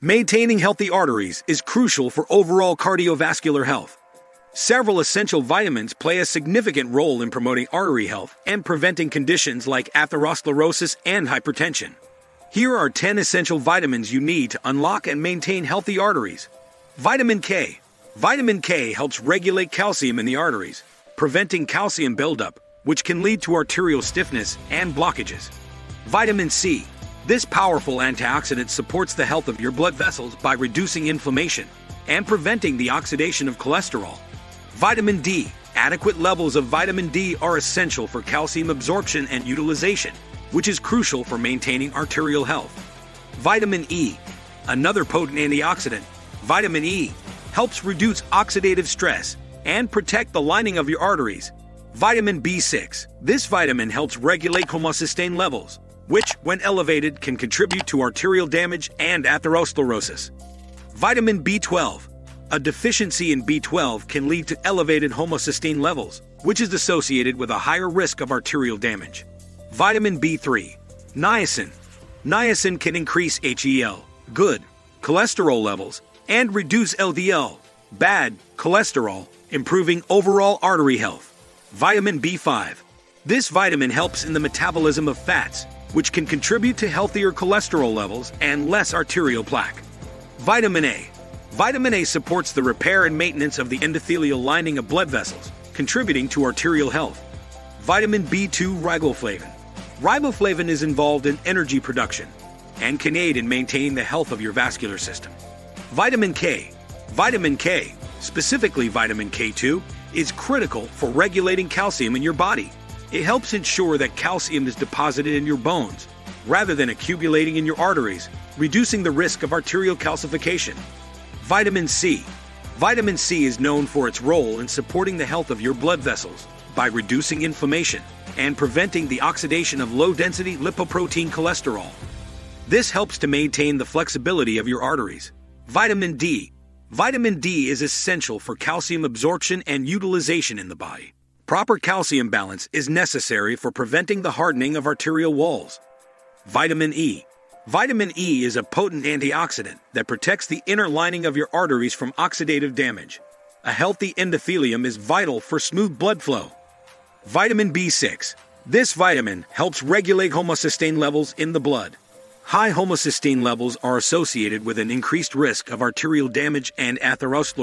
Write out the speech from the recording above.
Maintaining healthy arteries is crucial for overall cardiovascular health. Several essential vitamins play a significant role in promoting artery health and preventing conditions like atherosclerosis and hypertension. Here are 10 essential vitamins you need to unlock and maintain healthy arteries. Vitamin K. Vitamin K helps regulate calcium in the arteries, preventing calcium buildup, which can lead to arterial stiffness and blockages. Vitamin C. This powerful antioxidant supports the health of your blood vessels by reducing inflammation and preventing the oxidation of cholesterol. Vitamin D. Adequate levels of vitamin D are essential for calcium absorption and utilization, which is crucial for maintaining arterial health. Vitamin E. Another potent antioxidant, vitamin E, helps reduce oxidative stress and protect the lining of your arteries. Vitamin B6. This vitamin helps regulate homocysteine levels, which, when elevated, can contribute to arterial damage and atherosclerosis. Vitamin B12. A deficiency in B12 can lead to elevated homocysteine levels, which is associated with a higher risk of arterial damage. Vitamin B3. Niacin. Niacin can increase HDL, good, cholesterol levels, and reduce LDL, bad, cholesterol, improving overall artery health. Vitamin B5. This vitamin helps in the metabolism of fats, which can contribute to healthier cholesterol levels and less arterial plaque. Vitamin A. Vitamin A supports the repair and maintenance of the endothelial lining of blood vessels, contributing to arterial health. Vitamin B2 riboflavin. Riboflavin is involved in energy production and can aid in maintaining the health of your vascular system. Vitamin K. Vitamin K, specifically vitamin K2, is critical for regulating calcium in your body. It helps ensure that calcium is deposited in your bones, rather than accumulating in your arteries, reducing the risk of arterial calcification. Vitamin C. Vitamin C is known for its role in supporting the health of your blood vessels by reducing inflammation and preventing the oxidation of low-density lipoprotein cholesterol. This helps to maintain the flexibility of your arteries. Vitamin D. Vitamin D is essential for calcium absorption and utilization in the body. Proper calcium balance is necessary for preventing the hardening of arterial walls. Vitamin E. Vitamin E is a potent antioxidant that protects the inner lining of your arteries from oxidative damage. A healthy endothelium is vital for smooth blood flow. Vitamin B6. This vitamin helps regulate homocysteine levels in the blood. High homocysteine levels are associated with an increased risk of arterial damage and atherosclerosis.